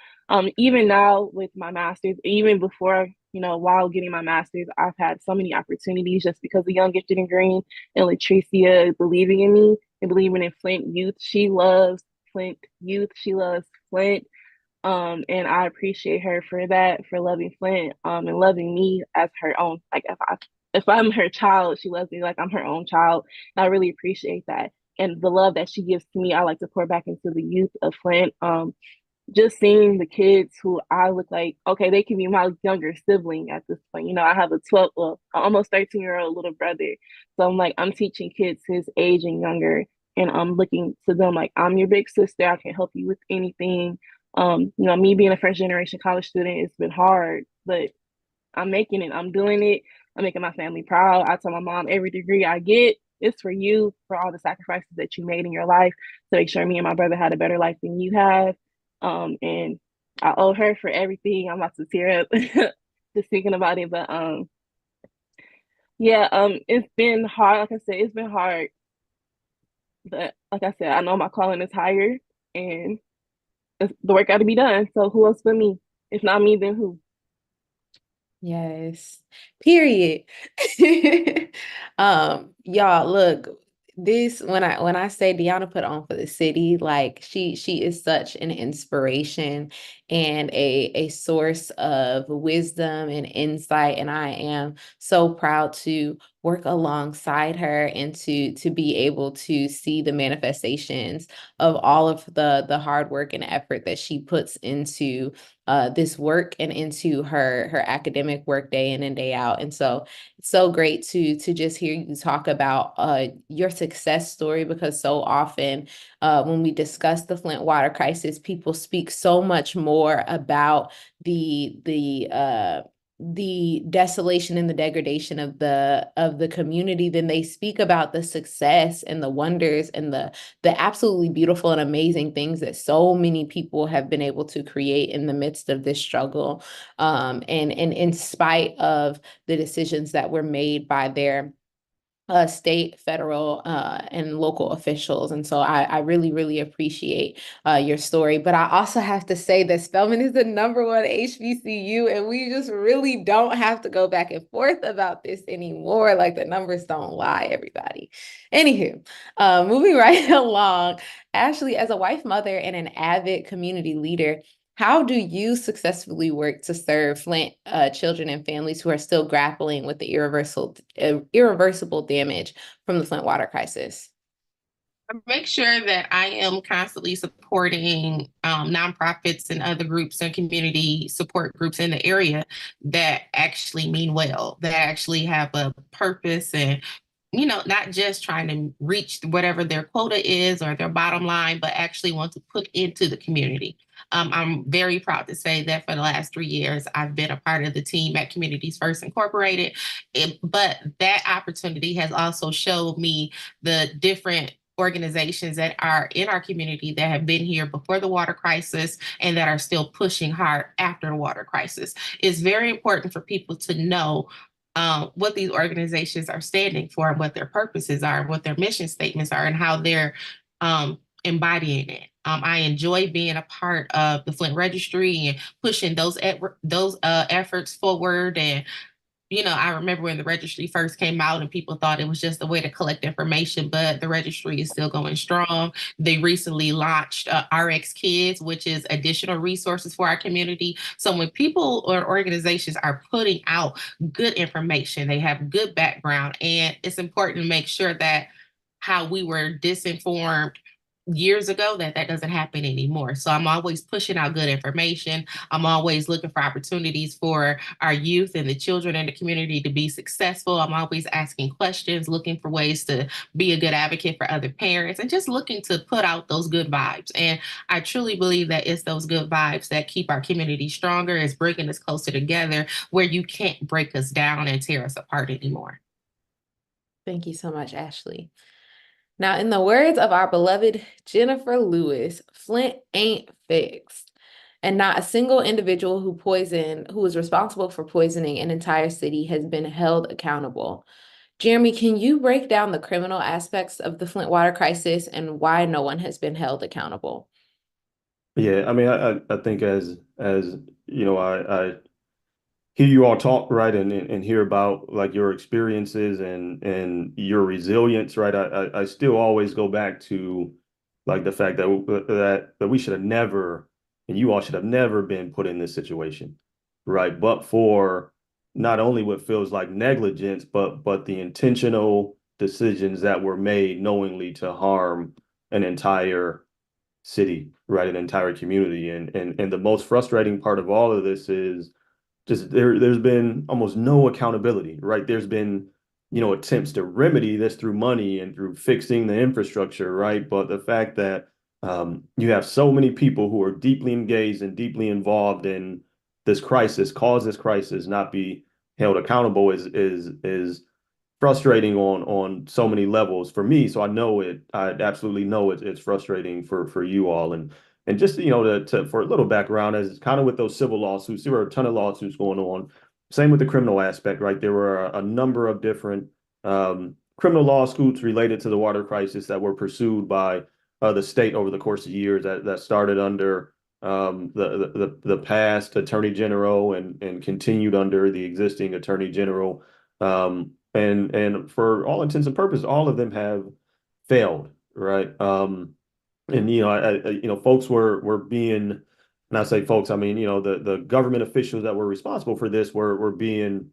Even now with my master's, even before, while getting my master's, I've had so many opportunities just because of Young Gifted and Green and Latricia believing in me and believing in Flint youth. She loves Flint youth. She loves Flint. And I appreciate her for that, for loving Flint, and loving me as her own. Like if I'm her child, she loves me like I'm her own child. And I really appreciate that. And the love that she gives to me, I like to pour back into the youth of Flint. Just seeing the kids who I look like, okay, they can be my younger sibling at this point. I have a almost 13-year-old little brother. So I'm teaching kids his age and younger. And I'm looking to them like, I'm your big sister. I can help you with anything. Me being a first generation college student, it's been hard, but I'm making it. I'm doing it. I'm making my family proud. I tell my mom every degree I get, it's for you, for all the sacrifices that you made in your life to make sure me and my brother had a better life than you have. And I owe her for everything. I'm about to tear up just thinking about it. But yeah, it's been hard. Like I said, it's been hard. But like I said, I know my calling is higher and the work got to be done. So who else but me? If not me, then who? Yes. Period. Y'all, look, this when I say Dionna put on for the city, like she is such an inspiration and a source of wisdom and insight, and I am so proud to work alongside her and to be able to see the manifestations of all of the hard work and effort that she puts into this work and into her academic work day in and day out. And so it's so great to just hear you talk about your success story, because so often when we discuss the Flint water crisis, people speak so much more about the desolation and the degradation of the community than they speak about the success and the wonders and the absolutely beautiful and amazing things that so many people have been able to create in the midst of this struggle, and in spite of the decisions that were made by their state, federal, and local officials. And so I really, really appreciate your story. But I also have to say that Spelman is the #1 HBCU, and we just really don't have to go back and forth about this anymore. Like, the numbers don't lie, everybody. Anywho, moving right along, Ashley, as a wife, mother, and an avid community leader, how do you successfully work to serve Flint children and families who are still grappling with the irreversible damage from the Flint water crisis? I make sure that I am constantly supporting nonprofits and other groups and community support groups in the area that actually mean well, that actually have a purpose and not just trying to reach whatever their quota is or their bottom line, but actually want to put into the community. I'm very proud to say that for the last 3 years, I've been a part of the team at Communities First Incorporated. But that opportunity has also showed me the different organizations that are in our community that have been here before the water crisis and that are still pushing hard after the water crisis. It's very important for people to know what these organizations are standing for and what their purposes are, what their mission statements are, and how they're embodying it. I enjoy being a part of the Flint Registry and pushing those efforts forward. And I remember when the registry first came out and people thought it was just a way to collect information, but the registry is still going strong. They recently launched RX Kids, which is additional resources for our community. So when people or organizations are putting out good information, they have good background, and it's important to make sure that how we were disinformed years ago, that doesn't happen anymore. So I'm always pushing out good information. I'm always looking for opportunities for our youth and the children in the community to be successful. I'm always asking questions, looking for ways to be a good advocate for other parents, and just looking to put out those good vibes. And I truly believe that it's those good vibes that keep our community stronger, is bringing us closer together, where you can't break us down and tear us apart anymore. Thank you so much, Ashley. Now, in the words of our beloved Jennifer Lewis, Flint ain't fixed. And not a single individual who was responsible for poisoning an entire city has been held accountable. Jeremy, can you break down the criminal aspects of the Flint water crisis and why no one has been held accountable? Yeah, I mean, I think as I hear you all talk, right, and hear about like your experiences and your resilience, right? I still always go back to like the fact that we should have never, and you all should have never been put in this situation, right? But for not only what feels like negligence, but the intentional decisions that were made knowingly to harm an entire city, right, an entire community. And the most frustrating part of all of this is just there's been almost no accountability, right? There's been, attempts to remedy this through money and through fixing the infrastructure, right? But the fact that you have so many people who are deeply engaged and deeply involved in this crisis, cause this crisis, not be held accountable is frustrating on so many levels for me. So I absolutely know it's frustrating for you all. And just, for a little background, as kind of with those civil lawsuits, there were a ton of lawsuits going on. Same with the criminal aspect, right? There were a number of different criminal lawsuits related to the water crisis that were pursued by the state over the course of years that started under the past attorney general and continued under the existing attorney general. And for all intents and purposes, all of them have failed, right? And folks were being, and I say folks, I mean, the government officials that were responsible for this were being,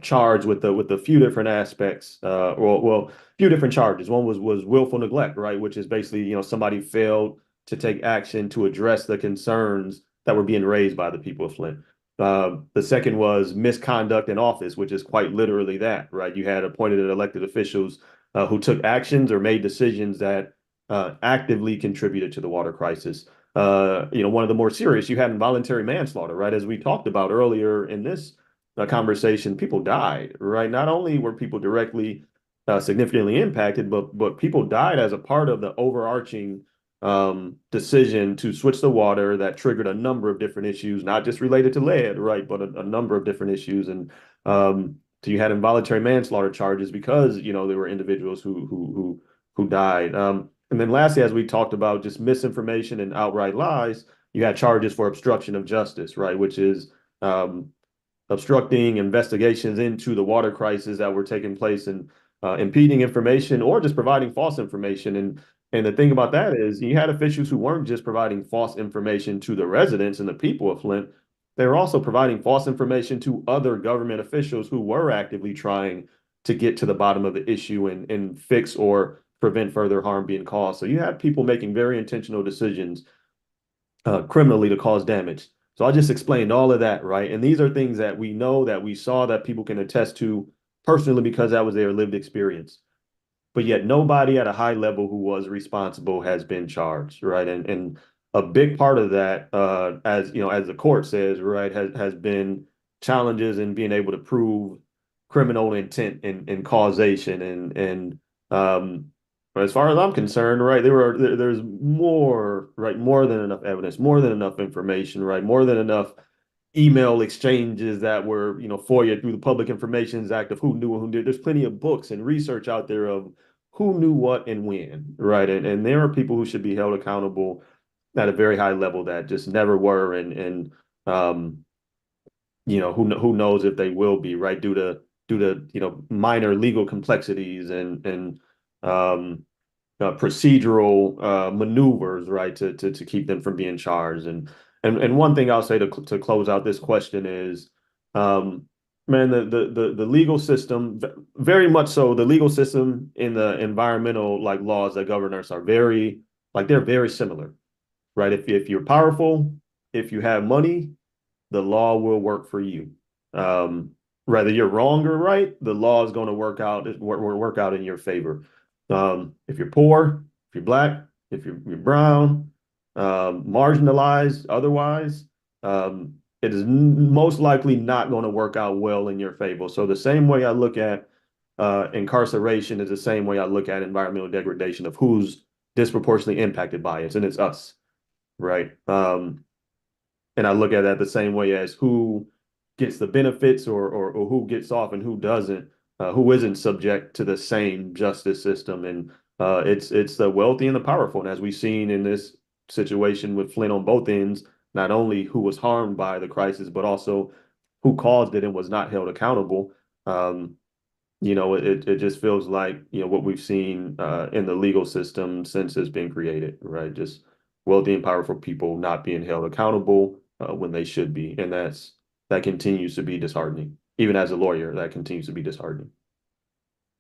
charged with a few different aspects, few different charges. One was willful neglect, right, which is basically, somebody failed to take action to address the concerns that were being raised by the people of Flint. The second was misconduct in office, which is quite literally that, right? You had appointed and elected officials who took actions or made decisions that actively contributed to the water crisis. One of the more serious, you had involuntary manslaughter, right? As we talked about earlier in this conversation, people died, right? Not only were people directly significantly impacted, but people died as a part of the overarching decision to switch the water that triggered a number of different issues, not just related to lead, right, but a number of different issues. And So you had involuntary manslaughter charges because, you know, there were individuals who died. And then lastly, as we talked about just misinformation and outright lies, you had charges for obstruction of justice, right? Which is obstructing investigations into the water crisis that were taking place and impeding information or just providing false information. And the thing about that is you had officials who weren't just providing false information to the residents and the people of Flint, they were also providing false information to other government officials who were actively trying to get to the bottom of the issue and fix or prevent further harm being caused. So you had people making very intentional decisions criminally to cause damage. So I just explained all of that, right? And these are things that we know, that we saw, that people can attest to personally because that was their lived experience. But yet nobody at a high level who was responsible has been charged, right? And a big part of that, as you know, as the court says, right, has been challenges in being able to prove criminal intent and causation and as far as I'm concerned, right, there's more, right, more than enough evidence, more than enough information, right, more than enough email exchanges that were, you know, FOIA through the Public Information Act of who knew and who did. There's plenty of books and research out there of who knew what and when, right? And there are people who should be held accountable at a very high level that just never were, and you know, who knows if they will be, right? Due to you know, minor legal complexities and procedural maneuvers, right, to keep them from being charged. And one thing I'll say to close out this question is, man, the legal system, very much so, the legal system in the environmental like laws that govern us are very, like, they're very similar, right? If you're powerful, if you have money, the law will work for you. Whether you're wrong or right, the law is going to work out in your favor. If you're poor, if you're black, if you're brown, marginalized, otherwise, it is most likely not going to work out well in your favor. So the same way I look at incarceration is the same way I look at environmental degradation of who's disproportionately impacted by it, and it's us, right? And I look at that the same way as who gets the benefits or who gets off and who doesn't, who isn't subject to the same justice system. And it's the wealthy and the powerful. And as we've seen in this situation with Flint on both ends, not only who was harmed by the crisis, but also who caused it and was not held accountable. You know, it just feels like, you know, what we've seen in the legal system since it's been created, right? Just wealthy and powerful people not being held accountable when they should be. And that continues to be disheartening. Even as a lawyer, that continues to be disheartening.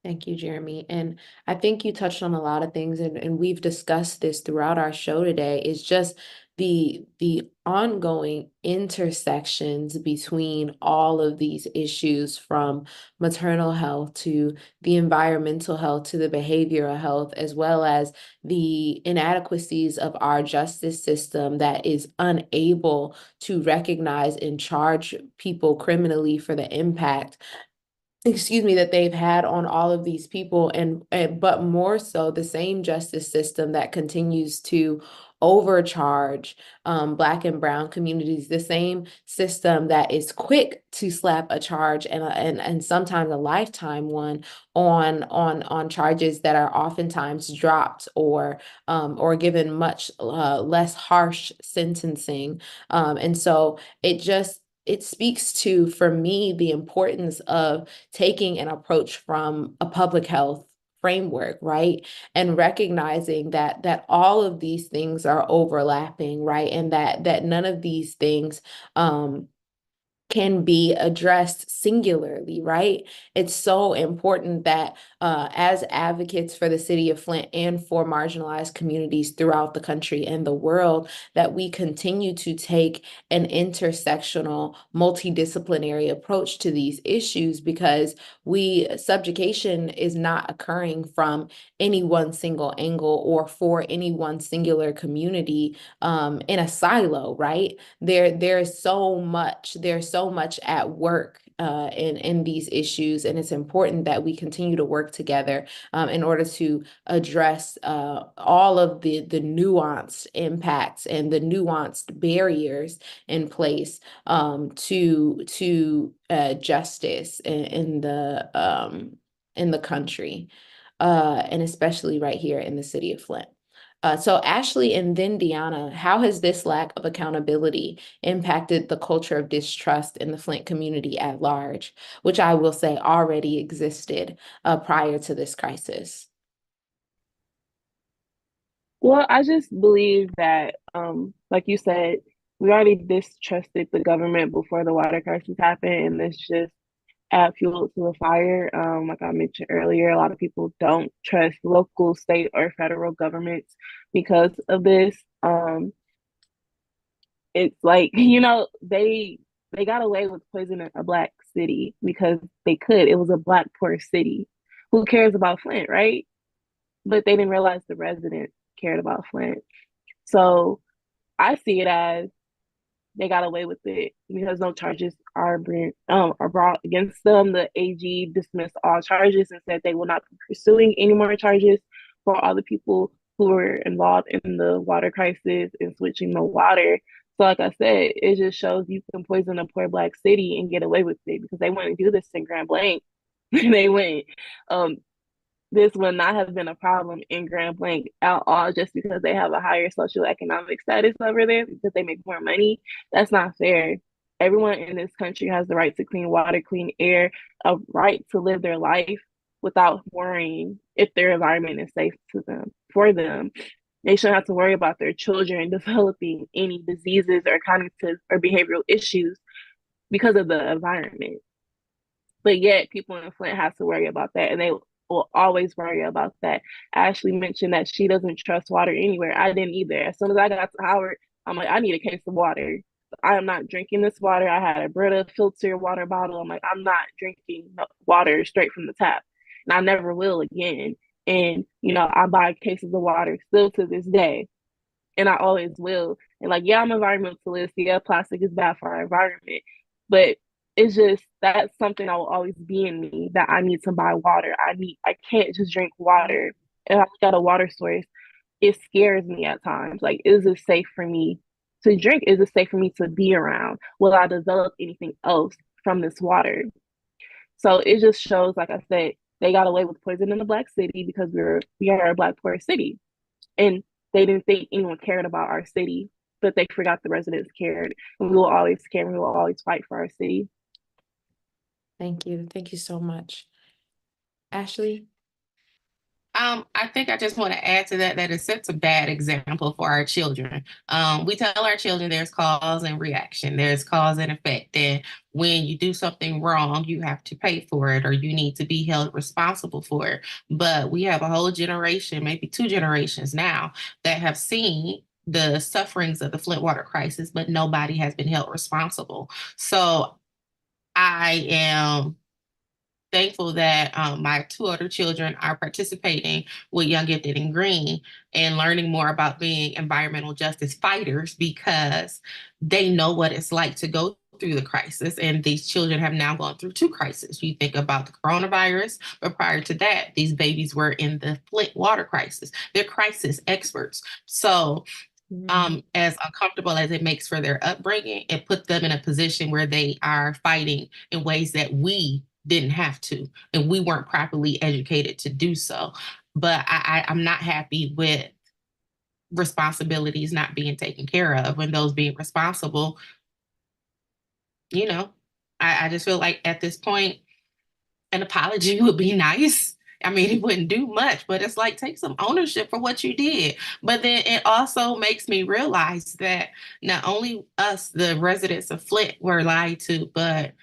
Thank you, Jeremy. And I think you touched on a lot of things, and we've discussed this throughout our show today, is just the ongoing intersections between all of these issues, from maternal health to the environmental health to the behavioral health, as well as the inadequacies of our justice system that is unable to recognize and charge people criminally for the impact, that they've had on all of these people, and but more so the same justice system that continues to overcharge Black and brown communities, the same system that is quick to slap a charge and sometimes a lifetime one on charges that are oftentimes dropped or given much less harsh sentencing, and so it speaks to, for me, the importance of taking an approach from a public health framework, right? And recognizing that all of these things are overlapping, right? And that none of these things can be addressed singularly, right? It's so important that as advocates for the city of Flint and for marginalized communities throughout the country and the world, that we continue to take an intersectional, multidisciplinary approach to these issues, because subjugation is not occurring from any one single angle or for any one singular community in a silo, right? There's so much at work in these issues, and it's important that we continue to work together in order to address all of the nuanced impacts and the nuanced barriers in place to justice in the country, and especially right here in the city of Flint. So Ashley and then Dionna, how has this lack of accountability impacted the culture of distrust in the Flint community at large, which I will say already existed prior to this crisis? Well, I just believe that, like you said, we already distrusted the government before the water crisis happened, and it's just add fuel to the fire. Like I mentioned earlier, a lot of people don't trust local, state, or federal governments because of this. It's like, they got away with poisoning a black city because they could. It was a black poor city. Who cares about Flint, right? But they didn't realize the residents cared about Flint. So I see it as they got away with it because no charges are brought against them. The AG dismissed all charges and said they will not be pursuing any more charges for all the people who were involved in the water crisis and switching the water. So, like I said, it just shows you can poison a poor black city and get away with it because they wouldn't do this in Grand Blanc. They wouldn't. This would not have been a problem in Grand Blanc at all just because they have a higher socioeconomic status over there because they make more money. That's not fair. Everyone in this country has the right to clean water, clean air, a right to live their life without worrying if their environment is safe for them. They shouldn't have to worry about their children developing any diseases or cognitive or behavioral issues because of the environment. But yet people in Flint have to worry about that, and they will always worry about that. Ashley mentioned that she doesn't trust water anywhere. I didn't either. As soon as I got to Howard, I'm like, I need a case of water. I am not drinking this water. I had a Brita filter water bottle. I'm like, I'm not drinking water straight from the tap. And I never will again. And, I buy cases of water still to this day. And I always will. And like, yeah, I'm environmentalist. Yeah, plastic is bad for our environment. But it's just that's something that will always be in me that I need to buy water. I can't just drink water. If I got a water source, it scares me at times. Like, is it safe for me to drink? Is it safe for me to be around? Will I develop anything else from this water? So it just shows, like I said, they got away with poison in the black city because we are a black poor city. And they didn't think anyone cared about our city, but they forgot the residents cared. And we will always care and we will always fight for our city. Thank you. Thank you so much. Ashley? I think I just want to add to that it sets a bad example for our children. We tell our children there's cause and reaction, there's cause and effect. And when you do something wrong, you have to pay for it or you need to be held responsible for it. But we have a whole generation, maybe 2 generations now, that have seen the sufferings of the Flint water crisis, but nobody has been held responsible. So I am thankful that my 2 other children are participating with Young Gifted and Green and learning more about being environmental justice fighters because they know what it's like to go through the crisis. And these children have now gone through 2 crises. You think about the coronavirus, but prior to that, these babies were in the Flint water crisis. They're crisis experts. So as uncomfortable as it makes for their upbringing, it puts them in a position where they are fighting in ways that we didn't have to, and we weren't properly educated to do so. But I'm not happy with responsibilities not being taken care of when those being responsible, I just feel like at this point, an apology would be nice. I mean, it wouldn't do much, but it's like, take some ownership for what you did. But then it also makes me realize that not only us, the residents of Flint, were lied to, but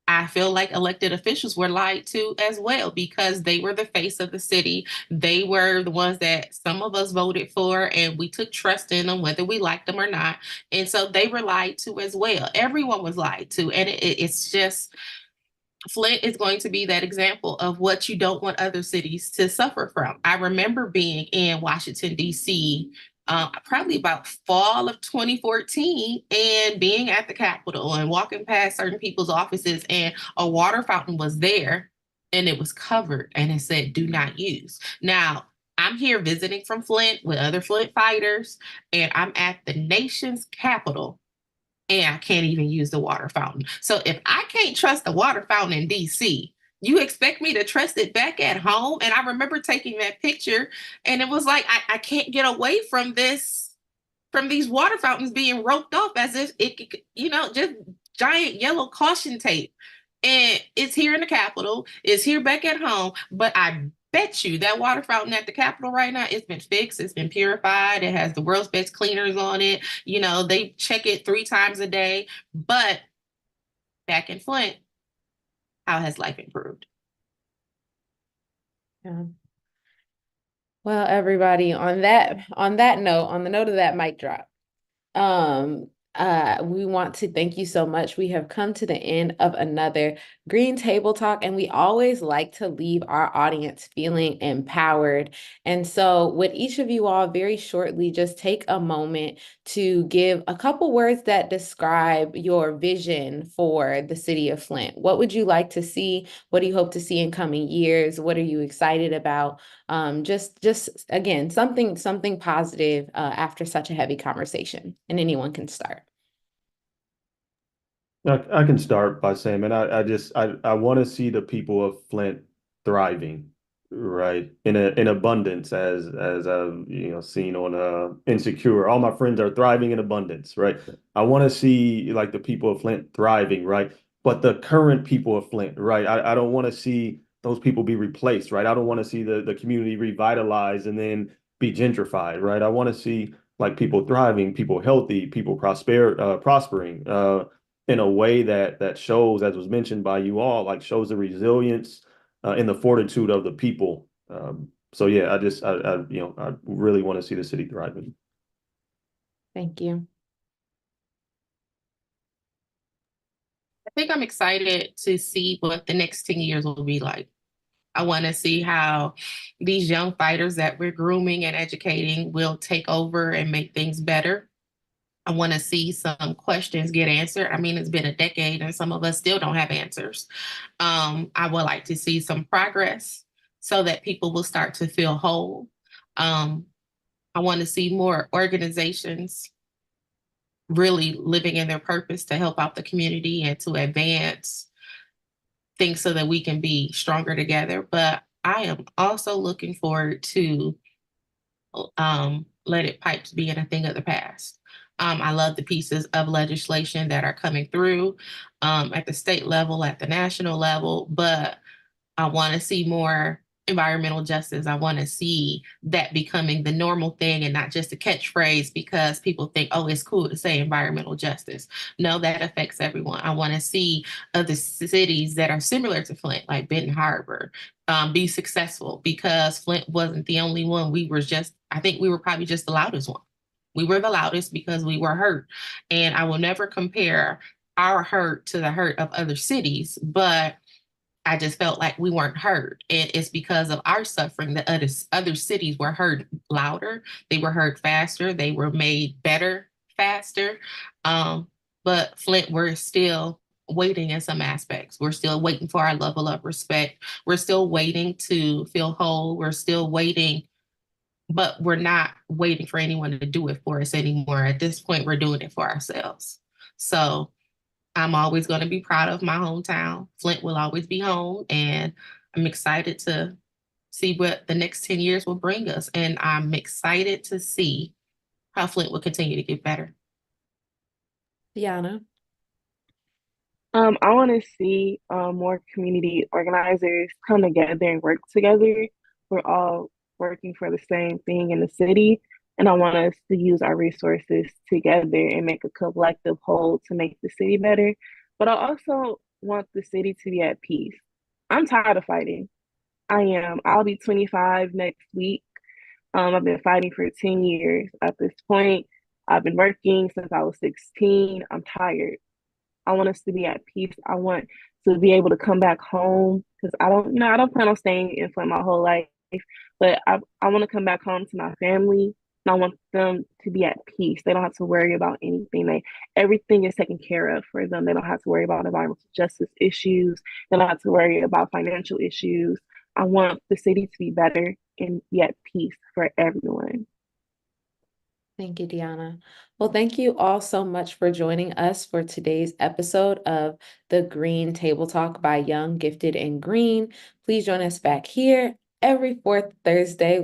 I feel like elected officials were lied to as well because they were the face of the city. They were the ones that some of us voted for, and we took trust in them, whether we liked them or not. And so they were lied to as well. Everyone was lied to. And it's just, Flint is going to be that example of what you don't want other cities to suffer from. I remember being in Washington, D.C., probably about fall of 2014, and being at the Capitol and walking past certain people's offices, and a water fountain was there and it was covered and it said, "Do not use." Now, I'm here visiting from Flint with other Flint fighters, and I'm at the nation's capital, and I can't even use the water fountain. So if I can't trust the water fountain in DC, you expect me to trust it back at home? And I remember taking that picture, and it was like, I can't get away from this, from these water fountains being roped off as if it, just giant yellow caution tape. And it's here in the Capitol, it's here back at home, but I bet you that water fountain at the Capitol right now, it's been fixed, it's been purified, it has the world's best cleaners on it. They check it 3 times a day. But back in Flint, how has life improved? Yeah. Well, everybody, on that note, on the note of that mic drop, we want to thank you so much. We have come to the end of another Green Table Talk, and we always like to leave our audience feeling empowered. And so would each of you all very shortly just take a moment to give a couple words that describe your vision for the city of Flint? What would you like to see? What do you hope to see in coming years? What are you excited about? Just again, something positive after such a heavy conversation, and anyone can start. I can start by saying, man, I want to see the people of Flint thriving, right? In abundance, as I've seen on Insecure. All my friends are thriving in abundance, right? I want to see like the people of Flint thriving, right? But the current people of Flint, right? I don't want to see those people be replaced, right? I don't want to see the community revitalized and then be gentrified, right? I want to see like people thriving, people healthy, people prospering. In a way that shows, as was mentioned by you all, like shows the resilience and the fortitude of the people. So yeah, I really want to see the city thriving. Thank you. I think I'm excited to see what the next 10 years will be like. I want to see how these young fighters that we're grooming and educating will take over and make things better. I want to see some questions get answered. I mean, it's been a decade and some of us still don't have answers. I would like to see some progress so that people will start to feel whole. I want to see more organizations really living in their purpose to help out the community and to advance things so that we can be stronger together. But I am also looking forward to leaded pipes being a thing of the past. I love the pieces of legislation that are coming through at the state level, at the national level, but I want to see more environmental justice. I want to see that becoming the normal thing and not just a catchphrase because people think, oh, it's cool to say environmental justice. No, that affects everyone. I want to see other cities that are similar to Flint, like Benton Harbor, be successful because Flint wasn't the only one. I think we were probably just the loudest one. We were the loudest because we were hurt. And I will never compare our hurt to the hurt of other cities, but I just felt like we weren't heard. And it's because of our suffering that other cities were heard louder. They were heard faster. They were made better faster. But Flint, we're still waiting in some aspects. We're still waiting for our level of respect. We're still waiting to feel whole. We're still waiting, but we're not waiting for anyone to do it for us anymore. At this point, we're doing it for ourselves. So I'm always going to be proud of my hometown. Flint will always be home, and I'm excited to see what the next 10 years will bring us. And I'm excited to see how Flint will continue to get better. Dionna? I want to see more community organizers come together and work together. We're all working for the same thing in the city, and I want us to use our resources together and make a collective whole to make the city better. But I also want the city to be at peace. I'm tired of fighting. I am. I'll be 25 next week. I've been fighting for 10 years at this point. I've been working since I was 16. I'm tired. I want us to be at peace. I want to be able to come back home because I don't plan on staying in Flint my whole life, but I want to come back home to my family And I want them to be at peace. They don't have to worry about anything. Everything is taken care of for them. They don't have to worry about environmental justice issues. They don't have to worry about financial issues. I want the city to be better and be at peace for everyone. Thank you, Dionna. Well, thank you all so much for joining us for today's episode of the Green Table Talk by Young, Gifted, and Green. Please join us back here every fourth Thursday